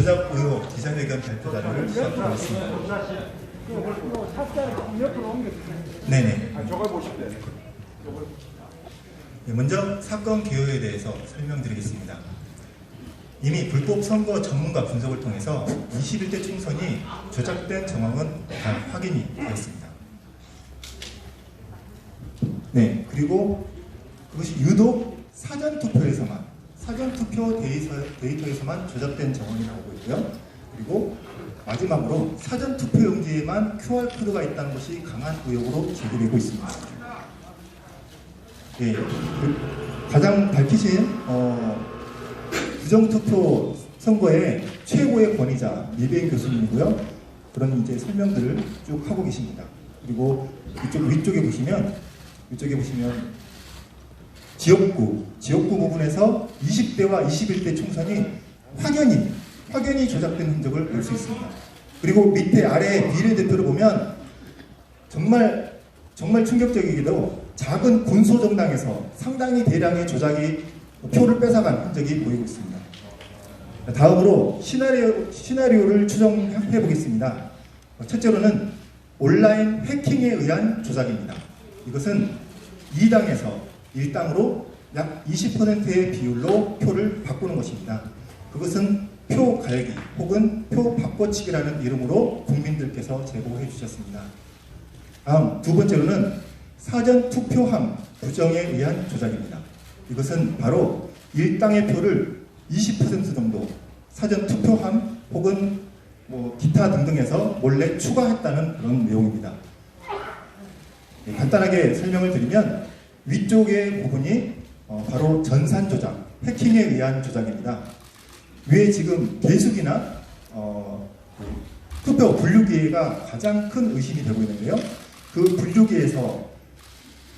조작 의혹 기자회견 발표 자료를 시작하겠습니다. 네네. 저걸 보시면 돼요. 먼저 사건 개요에 대해서 설명드리겠습니다. 이미 불법 선거 전문가 분석을 통해서 21대 총선이 조작된 정황은 다 확인이 되었습니다. 네, 그리고 그것이 유독 사전투표 데이터에서만 조작된 정황이 나오고 있고요. 그리고 마지막으로 사전투표용지에만 QR코드가 있다는 것이 강한 의혹으로 제기되고 있습니다. 네, 가장 밝히신 부정투표 선거의 최고의 권위자 미베인 교수님이고요. 그런 이제 설명들을 쭉 하고 계십니다. 그리고 위쪽에 보시면 지역구 부분에서 20대와 21대 총선이 확연히 조작된 흔적을 볼 수 있습니다. 그리고 밑에 아래 비례대표를 보면 정말 충격적이게도 작은 군소정당에서 상당히 대량의 조작이 표를 뺏어간 흔적이 보이고 있습니다. 다음으로 시나리오를 추정해 보겠습니다. 첫째로는 온라인 해킹에 의한 조작입니다. 이것은 2당에서 1당으로 약 20%의 비율로 표를 바꾸는 것입니다. 그것은 표 갈기 혹은 표 바꿔치기라는 이름으로 국민들께서 제보해 주셨습니다. 다음 두 번째로는 사전 투표함 부정에 의한 조작입니다. 이것은 바로 1당의 표를 20% 정도 사전 투표함 혹은 기타 등등에서 몰래 추가했다는 그런 내용입니다. 간단하게 설명을 드리면 위쪽의 부분이 바로 전산 조작, 해킹에 의한 조작입니다. 위에 지금 개수기나 투표 분류기가 가장 큰 의심이 되고 있는데요. 그 분류기에서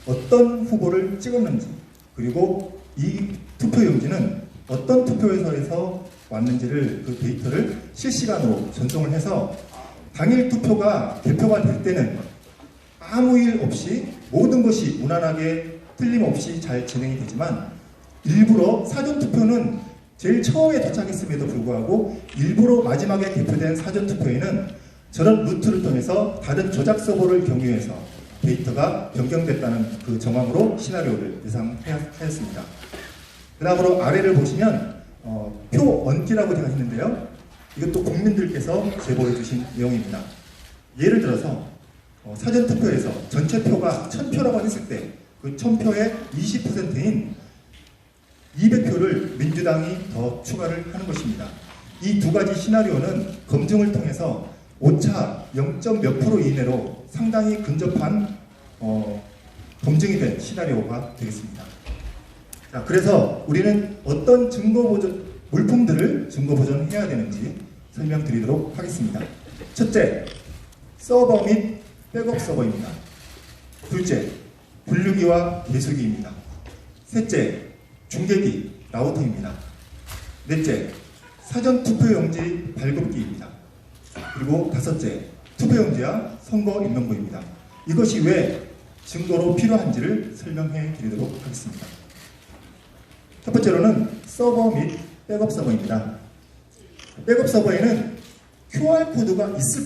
어떤 후보를 찍었는지, 그리고 이 투표용지는 어떤 투표소에서 왔는지를 그 데이터를 실시간으로 전송을 해서 당일 투표가 개표가 될 때는 아무 일 없이 모든 것이 무난하게 틀림없이 잘 진행이 되지만, 일부러 사전투표는 제일 처음에 도착했음에도 불구하고 일부러 마지막에 개표된 사전투표에는 저런 루트를 통해서 다른 조작 서버를 경유해서 데이터가 변경됐다는 그 정황으로 시나리오를 예상하였습니다. 그 다음으로 아래를 보시면 표 얹기라고 되어 있는데요. 이것도 국민들께서 제보해 주신 내용입니다. 예를 들어서 사전투표에서 전체 표가 1000표라고 했을 때 그 1000표의 20%인 200표를 민주당이 더 추가를 하는 것입니다. 이 두 가지 시나리오는 검증을 통해서 오차 0.몇 프로 이내로 상당히 근접한 검증이 된 시나리오가 되겠습니다. 자, 그래서 우리는 어떤 물품들을 증거 보존해야 되는지 설명드리도록 하겠습니다. 첫째, 서버 및 백업 서버입니다. 둘째, 분류기와 개수기입니다. 셋째, 중계기, 라우터입니다. 넷째, 사전 투표용지 발급기입니다. 그리고 다섯째, 투표용지와 선거 임명부입니다. 이것이 왜 증거로 필요한지를 설명해 드리도록 하겠습니다. 첫 번째로는 서버 및 백업 서버입니다. 백업 서버에는 QR코드가 있을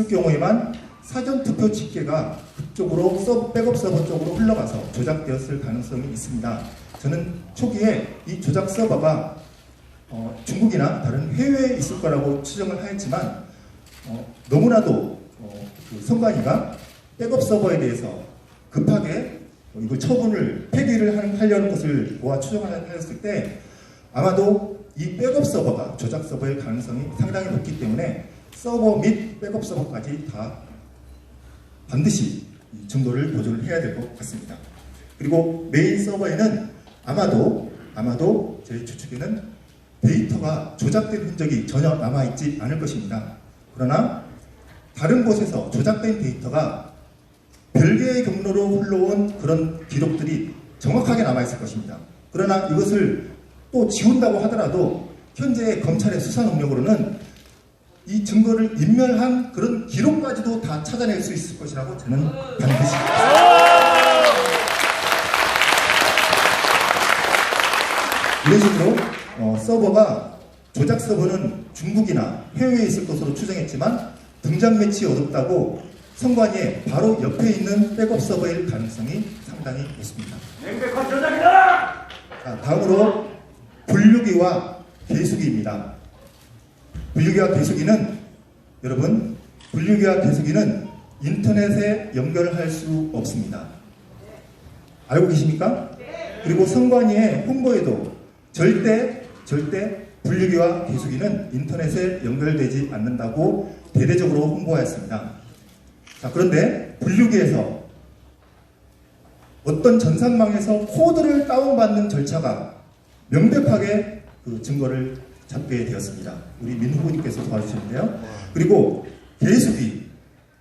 경우에만 사전투표 집계가 그쪽으로 백업 서버 쪽으로 흘러가서 조작되었을 가능성이 있습니다. 저는 초기에 이 조작 서버가 중국이나 다른 해외에 있을 거라고 추정을 하였지만 너무나도 그 선관위가 백업 서버에 대해서 급하게 이거 폐기를 하려는 것을 보아 추정하였을 때 아마도 이 백업 서버가 조작 서버일 가능성이 상당히 높기 때문에 서버 및 백업 서버까지 다 반드시 증거를 보존을 해야 될 것 같습니다. 그리고 메인 서버에는 아마도 제 추측에는 데이터가 조작된 흔적이 전혀 남아있지 않을 것입니다. 그러나 다른 곳에서 조작된 데이터가 별개의 경로로 흘러온 그런 기록들이 정확하게 남아있을 것입니다. 그러나 이것을 또 지운다고 하더라도 현재 검찰의 수사 능력으로는 이 증거를 인멸한 그런 기록까지도 다 찾아낼 수 있을 것이라고 저는 반드시 이런 식으로 서버가 조작 서버는 중국이나 해외에 있을 것으로 추정했지만 등장 매치 어둡다고 선관위에 바로 옆에 있는 백업 서버일 가능성이 상당히 높습니다. 명백한 조작이다! 자, 다음으로 분류기와 계수기입니다. 분류기와 계수기는 여러분, 분류기와 계수기는 인터넷에 연결할 수 없습니다. 알고 계십니까? 그리고 선관위의 홍보에도 절대 분류기와 계수기는 인터넷에 연결되지 않는다고 대대적으로 홍보하였습니다. 자, 그런데 분류기에서 어떤 전산망에서 코드를 다운받는 절차가 명백하게 그 증거를 잡게 되었습니다. 우리 민 후보님께서 도와주시는데요. 그리고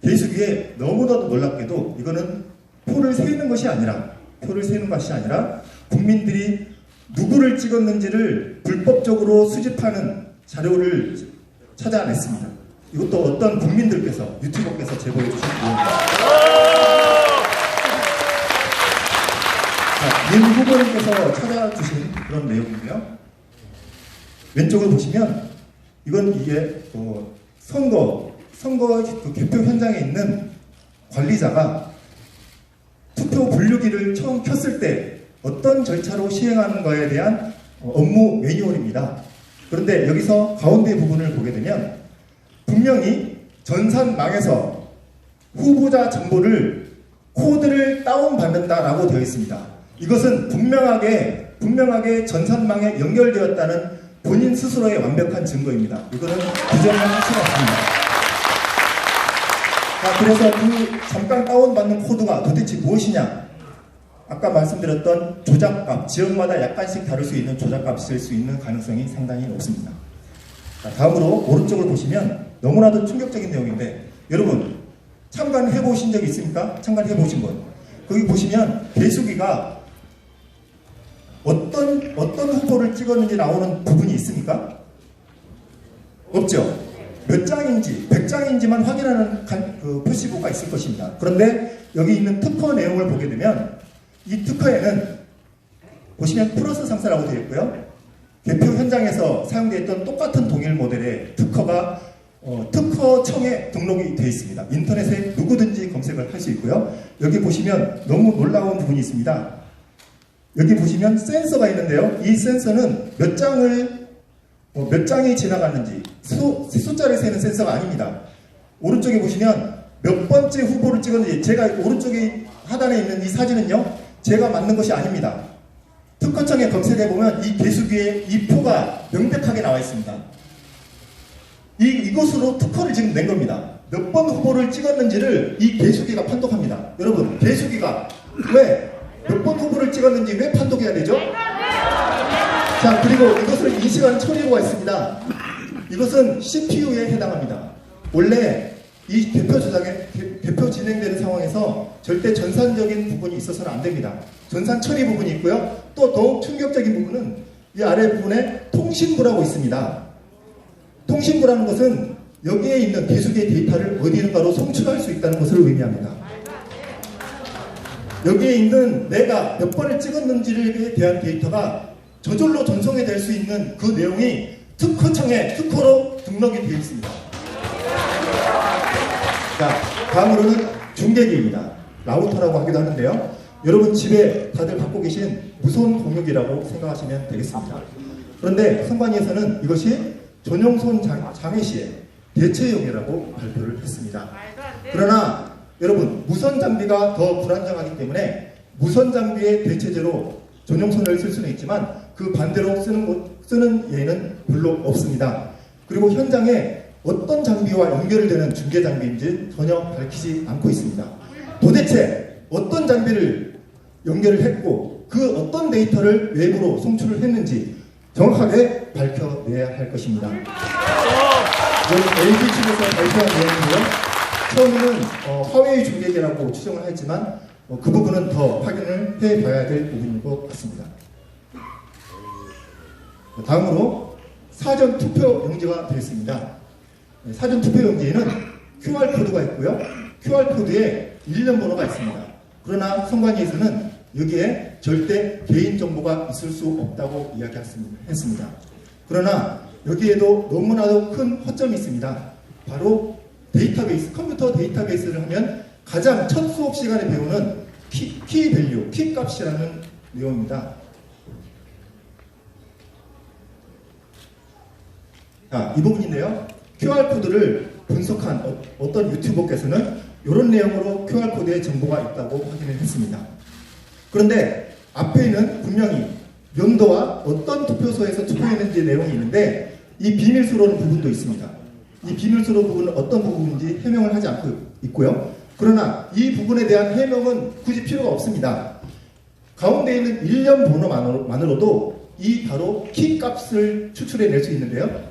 계수기에 너무나도 놀랍게도 이거는 표를 세는 것이 아니라 국민들이 누구를 찍었는지를 불법적으로 수집하는 자료를 찾아냈습니다. 이것도 어떤 국민들께서, 유튜버께서 제보해 주신 내용입니다. 자, 민 후보님께서 찾아주신 그런 내용이고요. 왼쪽을 보시면 이게 선거 그 개표 현장에 있는 관리자가 투표 분류기를 처음 켰을 때 어떤 절차로 시행하는 거에 대한 업무 매뉴얼입니다. 그런데 여기서 가운데 부분을 보게 되면 분명히 전산망에서 후보자 정보를 코드를 다운받는다라고 되어 있습니다. 이것은 분명하게 전산망에 연결되었다는 본인 스스로의 완벽한 증거입니다. 이거는 부정할 수가 없습니다. 자, 그래서 그 잠깐 다운받는 코드가 도대체 무엇이냐? 아까 말씀드렸던 조작값, 지역마다 약간씩 다를 수 있는 조작값이 될 수 있는 가능성이 상당히 높습니다. 자, 다음으로 오른쪽을 보시면 너무나도 충격적인 내용인데, 여러분 참관해 보신 적 있습니까? 참관해 보신 분. 거기 보시면 계수기가 어떤 후보를 찍었는지 나오는 부분이 있습니까? 없죠. 몇 장인지, 100장인지만 확인하는 그 표시부가 있을 것입니다. 그런데 여기 있는 특허 내용을 보게 되면 이 특허에는 보시면 플러스 상사라고 되어 있고요. 개표 현장에서 사용되었던 똑같은 동일 모델의 특허가 특허청에 등록이 되어 있습니다. 인터넷에 누구든지 검색을 할 수 있고요. 여기 보시면 너무 놀라운 부분이 있습니다. 여기 보시면 센서가 있는데요. 이 센서는 몇 장이 지나갔는지 숫자를 세는 센서가 아닙니다. 오른쪽에 보시면 몇 번째 후보를 찍었는지, 제가 오른쪽에 하단에 있는 이 사진은요, 제가 만든 것이 아닙니다. 특허청에 검색해보면 이 계수기에 이 표가 명백하게 나와 있습니다. 이것으로 특허를 지금 낸 겁니다. 몇 번 후보를 찍었는지를 이 계수기가 판독합니다. 여러분, 계수기가 왜 몇 번 후보를 찍었는지 왜 판독해야 되죠? 자, 그리고 이것을 인식하는 처리로가 있습니다. 이것은 CPU에 해당합니다. 원래 이 개표 진행되는 상황에서 절대 전산적인 부분이 있어서는 안 됩니다. 전산 처리 부분이 있고요. 또 더욱 충격적인 부분은 이 아래 부분에 통신부라고 있습니다. 통신부라는 것은 여기에 있는 계수기의 데이터를 어디든가로 송출할 수 있다는 것을 의미합니다. 여기에 있는 내가 몇 번을 찍었는지에 대한 데이터가 저절로 전송이 될 수 있는 그 내용이 특허청에 특허로 등록이 되어 있습니다. 자, 다음으로는 중계기입니다. 라우터라고 하기도 하는데요. 여러분 집에 다들 갖고 계신 무선 공유기라고 생각하시면 되겠습니다. 그런데 선관위에서는 이것이 전용손 장애 시에 대체용이라고 발표를 했습니다. 그러나 여러분, 무선 장비가 더 불안정하기 때문에 무선 장비의 대체제로 전용선을 쓸 수는 있지만 그 반대로 쓰는 예는 별로 없습니다. 그리고 현장에 어떤 장비와 연결되는 중계 장비인지 전혀 밝히지 않고 있습니다. 도대체 어떤 장비를 연결을 했고 그 어떤 데이터를 외부로 송출을 했는지 정확하게 밝혀내야 할 것입니다. 이건 LG 측에서 발표한 내용이고요. 처음에는 화웨이 중계기라고 추정을 했지만 그 부분은 더 확인을 해봐야 될 부분인 것 같습니다. 다음으로 사전 투표 용지가 되어 있습니다. 사전 투표 용지에는 QR코드가 있고요. QR코드에 일련 번호가 있습니다. 그러나 선관위에서는 여기에 절대 개인정보가 있을 수 없다고 이야기했습니다. 그러나 여기에도 너무나도 큰 허점이 있습니다. 바로 데이터베이스, 컴퓨터 데이터베이스를 하면 가장 첫 수업 시간에 배우는 키 밸류, 키 값이라는 내용입니다. 자, 이 부분인데요. QR코드를 분석한 어떤 유튜버께서는 이런 내용으로 QR코드에 정보가 있다고 확인을 했습니다. 그런데 앞에는 분명히 연도와 어떤 투표소에서 투표했는지 내용이 있는데 이 비밀스러운 부분도 있습니다. 이 비밀스러운 부분은 어떤 부분인지 해명을 하지 않고 있고요. 그러나 이 부분에 대한 해명은 굳이 필요가 없습니다. 가운데 있는 일련 번호만으로도 이 바로 키 값을 추출해낼 수 있는데요.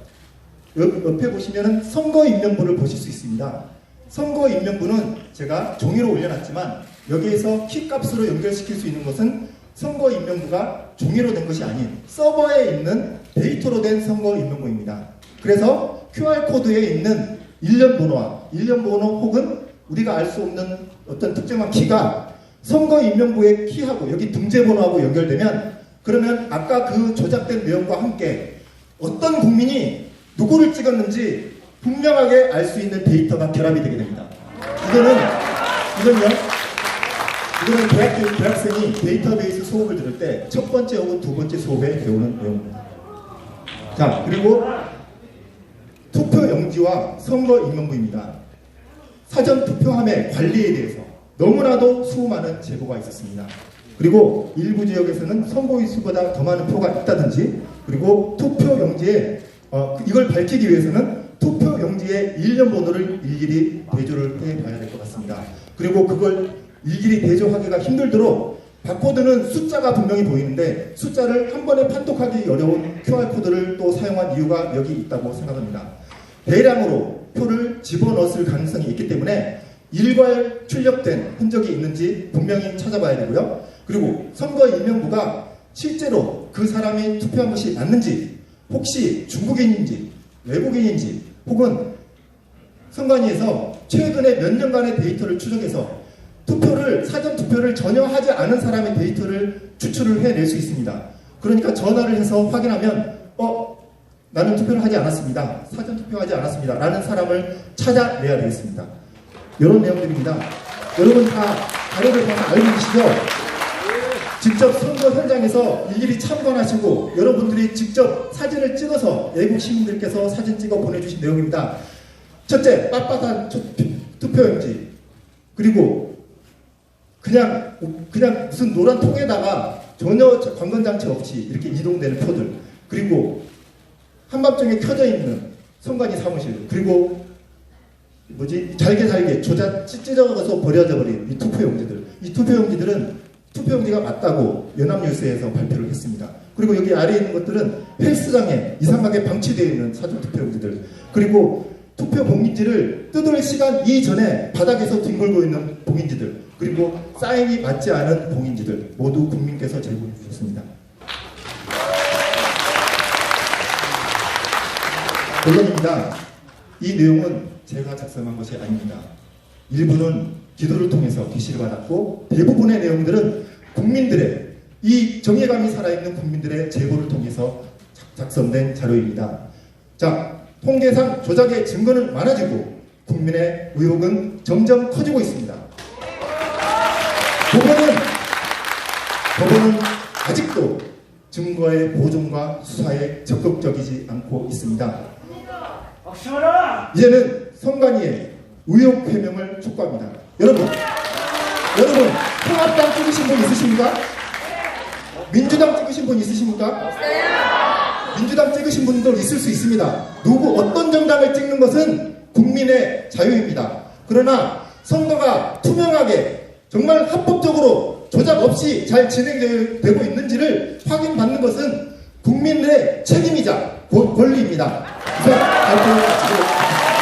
옆에 보시면 선거인명부를 보실 수 있습니다. 선거인명부는 제가 종이로 올려놨지만 여기에서 키 값으로 연결시킬 수 있는 것은 선거인명부가 종이로 된 것이 아닌 서버에 있는 데이터로 된 선거인명부입니다. 그래서 QR코드에 있는 일련번호 혹은 우리가 알 수 없는 어떤 특정한 키가 선거인명부의 키하고 여기 등재번호하고 연결되면 그러면 아까 그 조작된 내용과 함께 어떤 국민이 누구를 찍었는지 분명하게 알 수 있는 데이터가 결합이 되게 됩니다. 이거는 대학생이 데이터베이스 수업을 들을 때 첫 번째 혹은 두 번째 수업에 배우는 내용입니다. 자, 그리고 투표 용지와 선거 인명부입니다. 사전 투표함의 관리에 대해서 너무나도 수많은 제보가 있었습니다. 그리고 일부 지역에서는 선거인 수보다 더 많은 표가 있다든지, 그리고 투표 용지에 이걸 밝히기 위해서는 투표 용지의 일련 번호를 일일이 대조를 해봐야 될 것 같습니다. 그리고 그걸 일일이 대조하기가 힘들도록 바코드는 숫자가 분명히 보이는데 숫자를 한 번에 판독하기 어려운 QR코드를 또 사용한 이유가 여기 있다고 생각합니다. 대량으로 표를 집어넣었을 가능성이 있기 때문에 일괄 출력된 흔적이 있는지 분명히 찾아봐야 되고요. 그리고 선거인명부가 실제로 그 사람이 투표한 것이 맞는지, 혹시 중국인인지 외국인인지, 혹은 선관위에서 최근에 몇 년간의 데이터를 추적해서 사전 투표를 전혀 하지 않은 사람의 데이터를 추출을 해낼 수 있습니다. 그러니까 전화를 해서 확인하면 나는 투표를 하지 않았습니다. 사전 투표하지 않았습니다. 라는 사람을 찾아내야 되겠습니다. 이런 내용들입니다. 여러분 다 자료를 보면 알고 계시죠? 직접 선거 현장에서 일일이 참관하시고 여러분들이 직접 사진을 찍어서 외국 시민들께서 사진 찍어 보내주신 내용입니다. 첫째, 빳빳한 투표용지, 그리고 그냥 무슨 노란 통에다가 전혀 관건장치 없이 이렇게 이동되는 표들, 그리고 한밤중에 켜져 있는 선관위 사무실, 그리고 잘게 찢어져서 버려져 버린 이 투표용지들. 이 투표용지들은 투표용지가 맞다고 연합뉴스에서 발표를 했습니다. 그리고 여기 아래에 있는 것들은 헬스장에 이상하게 방치되어 있는 사전 투표용지들, 그리고 투표 봉인지를 뜯을 시간 이전에 바닥에서 뒹굴고 있는 봉인지들, 그리고 사인이 맞지 않은 봉인지들 모두 국민께서 제공해 주셨습니다. 결론입니다. 이 내용은 제가 작성한 것이 아닙니다. 일부는 기도를 통해서 계시를 받았고, 대부분의 내용들은 국민들의, 이 정의감이 살아있는 국민들의 제보를 통해서 작성된 자료입니다. 자, 통계상 조작의 증거는 많아지고 국민의 의혹은 점점 커지고 있습니다. 법원은 아직도 증거의 보존과 수사에 적극적이지 않고 있습니다. 이제는 선관위의 의혹 해명을 촉구합니다. 여러분 통합당 찍으신 분 있으십니까? 민주당 찍으신 분 있으십니까? 민주당 찍으신 분도 있을 수 있습니다. 어떤 정당을 찍는 것은 국민의 자유입니다. 그러나 선거가 투명하게 정말 합법적으로 조작 없이 잘 진행되고 있는지를 확인받는 것은 국민의 책임이자 권리입니다. 이상 발표를 마치도록 하겠습니다.